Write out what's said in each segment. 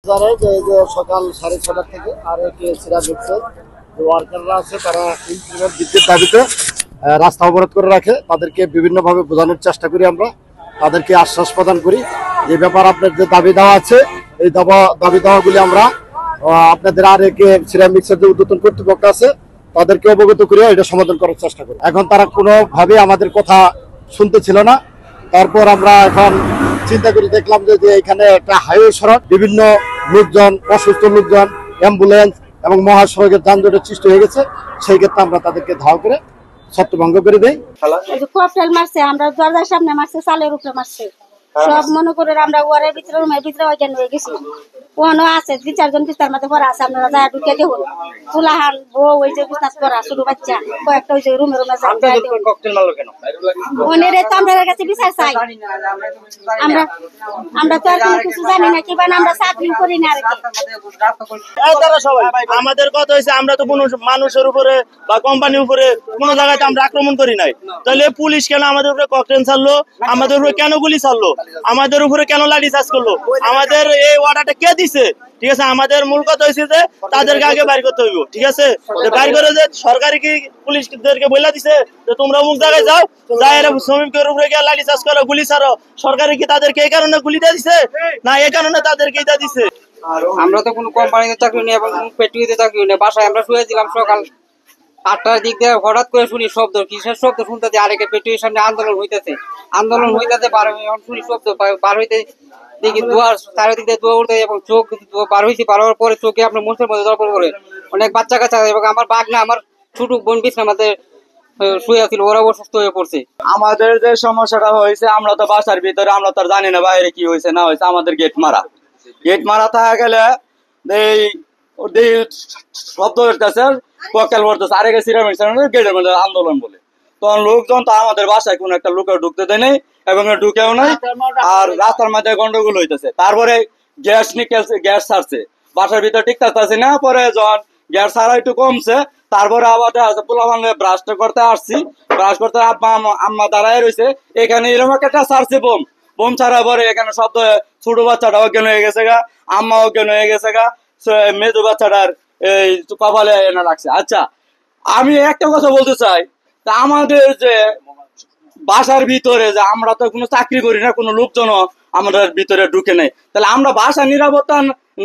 জানেন যে সকাল 6:30 থেকে আর এটি সিরামিক্সের যে ওয়ার্কাররা আছে তারা ইনক্রিমেন্ট বৃদ্ধির দাবিতে রাস্তা অবরোধ করে রাখে। তাদেরকে বিভিন্নভাবে বোঝানোর চেষ্টা করি, আমরা তাদেরকে আশ্বাস প্রদান করি যে ব্যাপার আপনার যে দাবি দেওয়া আছে এই দাবি দেওয়াগুলি আমরা আপনাদের আর একে সিরামিক্সের যে উদ্বোধন কর্তৃপক্ষ আছে তাদেরকে অবগত করে এটা সমাধান করার চেষ্টা করি। এখন তারা কোনোভাবে আমাদের কথা শুনতে ছিল না। তারপর আমরা এখন চিন্তা করে দেখলাম যে এখানে একটা হাইওয়ে সড়ক, বিভিন্ন লোকজন, অসুস্থ লোকজন, অ্যাম্বুলেন্স এবং মহাসড়কের যানজটের সৃষ্টি হয়ে গেছে। সেই ক্ষেত্রে আমরা তাদেরকে ধাওয়া করে ছত্রভঙ্গ করে দেই। ককটেল মারছে, আমরা দরজার সামনে মারছে, চালের উপরে মারছে, সব মনে করে আমরা ওয়ারের ভিতরে রুমের ভিতরে ওইখানে হয়ে গেছি। ওখানে আছে 2-4 জন পিস্তার মধ্যে পড়া আছে, আপনারা যা ঢুকে দেখুন। ফুলাহান বউ ওই যে বিস্তাস করা শুধু বাচ্চা কয়েকটা ওই যে রুমে তো আমরা কাছে বিচার চাই। আমরা তো আর কোনো কিছু জানি না, কি মানে আমরা চাকরি করি না আর কি। আমাদের কথা হয়েছে আমরা তো কোনো মানুষের উপরে বা কোম্পানির উপরে কোনো জায়গায় আমরা আক্রমণ করি নাই। তাহলে পুলিশ কেন আমাদের উপরে ককটেল ছাড়লো, আমাদের উপরে কেন গুলি ছাড়লো, আমাদের উপরে কেন লাঠি চার্জ করলো, আমাদের এই অর্ডারটা কে দিছে? ঠিক আছে, আমাদের মূল কথা হয়েছে যে তাদেরকে আগে বাইর করতে হইব। ঠিক আছে, বাইর করে যে সরকারি কি পুলিশদেরকে বলে দিছে যে তোমরা অমুক জায়গায় যাও, যাই এরা শ্রমিকের উপরে গিয়ে লাঠি চার্জ করো, গুলি ছাড়ো। সরকারি কি তাদেরকে এই কারণে গুলি দিয়ে দিছে না এই কারণে তাদেরকে এটা দিছে? আমরা তো কোনো কোম্পানিতে চাকরি নেই এবং ফ্যাক্টরিতে চাকরি নেই। বাসায় আমরা শুয়েছিলাম, সকাল 8টার দিক দিয়ে হঠাৎ করে শুনি শব্দ, কিসের শব্দ শুনতেছে, আরেকে ফ্যাক্টরির সামনে আন্দোলন হইতেছে শুনি শব্দ পার হইতে দেখি দুয়ার চারিদিক দিয়ে দুয়া উঠতে এবং চোখ পার হয়েছি। পার হওয়ার পরে চোখে আপনার মুখের মধ্যে দরকার করে অনেক বাচ্চা কাচ্চা এবং আমার বাগনা, আমার ছোট বোন বিছনা আমাদের শুয়ে আছিল, ওরা অসুস্থ হয়ে পড়ছে। আমাদের যে সমস্যাটা হয়েছে, আমরা তো বাসার ভিতরে, আমরা তো জানি না বাইরে কি হয়েছে না হয়েছে। আমাদের গেট মারা থাকা গেলে এই শব্দ হচ্ছে ককটেল পড়তেছে, আরেকে সিরামিক্স গেটের মধ্যে আন্দোলন বলে। তখন লোকজন তো আমাদের বাসায় কোনো একটা লোকের ঢুকতে দেয় নাই এবং ঢুকেও নাই, আর রাস্তার মধ্যে গন্ডগোল হইতেছে। তারপরে গ্যাস নিকেলছে, গ্যাস ছাড়ছে, বাসার ভিতরে ঠিক থাকতেছে না। পরে যখন গ্যাস ছাড়া একটু কমছে, তারপরে আবার পোলাপান ব্রাশ করতে আসছি, ব্রাশ করতে আম্মা দাঁড়ায় রয়েছে, এখানে এরকম একটা ছাড়ছে বোম ছাড়া। পরে এখানে শব্দ, ছোট বাচ্চাটা অজ্ঞান হয়ে গেছে গা, আম্মা অজ্ঞান হয়ে গেছে গা, মেজো বাচ্চাটার এই কপালে এনে রাখছে। আচ্ছা, আমি একটা কথা বলতে চাই, তা আমাদের যে বাসার ভিতরে যে আমরা তো কোনো চাকরি করি না, কোনো লোকজন আমাদের ভিতরে ঢুকে নেই, তাহলে আমরা বাসার নিরাপত্তা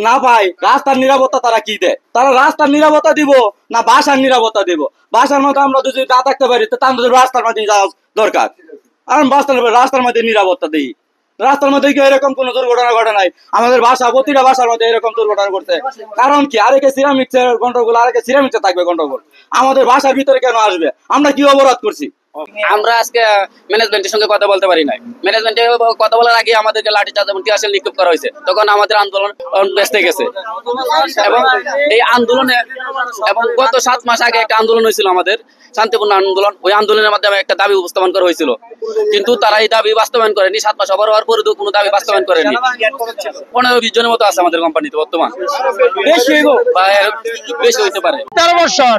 না পাই, রাস্তার নিরাপত্তা তারা কি দেয়? তারা রাস্তার নিরাপত্তা দিব না বাসার নিরাপত্তা দিব? বাসার মধ্যে আমরা যদি না থাকতে পারি তো তাদের রাস্তার মধ্যে যাওয়া দরকার। আর রাস্তার মধ্যে নিরাপত্তা দিই, রাস্তার মধ্যে কি এরকম কোন দুর্ঘটনা ঘটে নাই? আমাদের প্রতিটা বাসার মধ্যে এরকম দুর্ঘটনা ঘটছে। কারণ কি? আরেকে সিরামিক্সের গন্ডগোল, আরেকে সিরামিক্সে থাকবে গন্ডগোল, আমাদের বাসার ভিতরে কেন আসবে? আমরা কি অপরাধ করছি? আমরা আজকে ম্যানেজমেন্টের সঙ্গে কথা বলতে পারি নাই। ম্যানেজমেন্টে কথা বলার আগে আমাদেরকে লাঠিচার্জ এবং টিয়ারশেল নিক্ষেপ করা হয়েছে। তখন আমাদের আন্দোলন বেঁচে গেছে এবং এই আন্দোলনে এবং গত 7 মাস আগে একটা আন্দোলন হয়েছিল আমাদের, শান্তিপূর্ণ আন্দোলন। ওই আন্দোলনের মাধ্যমে একটা দাবি উপস্থাপন করা হয়েছিল, কিন্তু তারা এই দাবি বাস্তবায়ন করেনি। 7 মাস হওয়ার পরে কোনো দাবি বাস্তবায়ন করেনি। 15-20 জনের মতো আছে আমাদের কোম্পানিতে বর্তমান, বেশি হইতে পারে। 13 বছর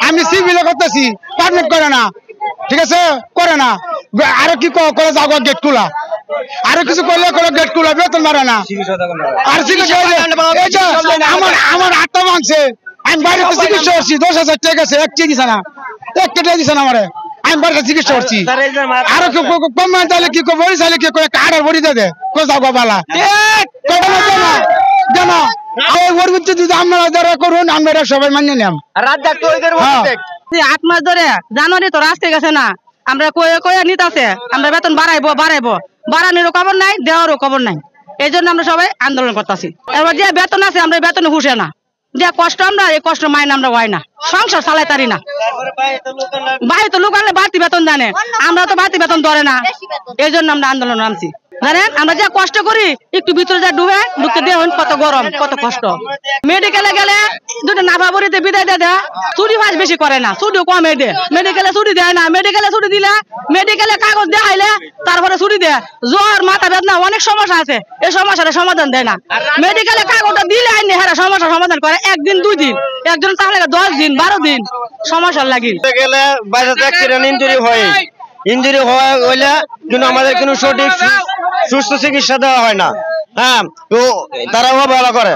আমি সিভিলে করতেছি, পারমিট করে না, ঠিক আছে, করে না। আরো কি করে যাবো গেট খোলা, আরো কিছু করলে গেট খোলা, বেতন মারে না। আর আমার 8টা মাংসে আমি বাইরে চিকিৎসা করছি, 10,000 টাকা গেছে, এক চিকিৎসা না, একটা টাকা দিছে না আমারে, আমি বাড়িতে চিকিৎসা করছি। আরো কম চাইলে কি বড়ি চাইলে কি করে কার্ডের বড়ি দেয় যাবো বালা জানা ওর ভিতরে যদি আপনারা যারা করুন আমরা সবাই মান্য নিলাম। 8 মাস ধরে জানুয়ারি তো রাস্তায় গেছে না, আমরা কয়ে নিতেছে আমরা বেতন বাড়াইবো বাড়ানোর খবর নাই, দেওয়ারও খবর নাই। এই জন্য আমরা সবাই আন্দোলন করতেছি। এবার যে বেতন আছে আমরা বেতন হুসে না, যে কষ্ট আমরা এই কষ্ট মাইন আমরা হয় না, সংসার চালাই তারি না। বাইরে তো লোক আনলে বাড়তি বেতন জানে, আমরা তো বাড়তি বেতন ধরে না। এই জন্য আমরা আন্দোলন নামছি। জানেন আমরা যে কষ্ট করি, একটু ভিতরে যা ঢুকতে দেখুন কত গরম, কত কষ্ট। মেডিকেলে গেলে দুটো নাফা বড়িতে বিদায় দেয়, ছুটি ফাঁস বেশি করে না, ছুটিও কমে দেয়। মেডিকেলে ছুটি দেয় না, মেডিকেলে ছুটি দিলে মেডিকেলে কাগজ দেখাইলে তারপরে ছুটি দেয়। জ্বর, মাথা বেদনা, অনেক সমস্যা আছে, এই সমস্যার সমাধান দেয় না। মেডিকেলে কাগজটা দিলে আইনি হেরা সমস্যার সমাধান করে 1 দিন 2 দিন, একজন তাহলে 10 দিন 12 দিন সমস্যা লাগে। গেলে বাইরে ইঞ্জুরি হয়ে হইলে কিন্তু আমাদের কোনো সঠিক সুস্থ চিকিৎসা দেওয়া হয় না। হ্যাঁ, তো তারা অবহেলা করে।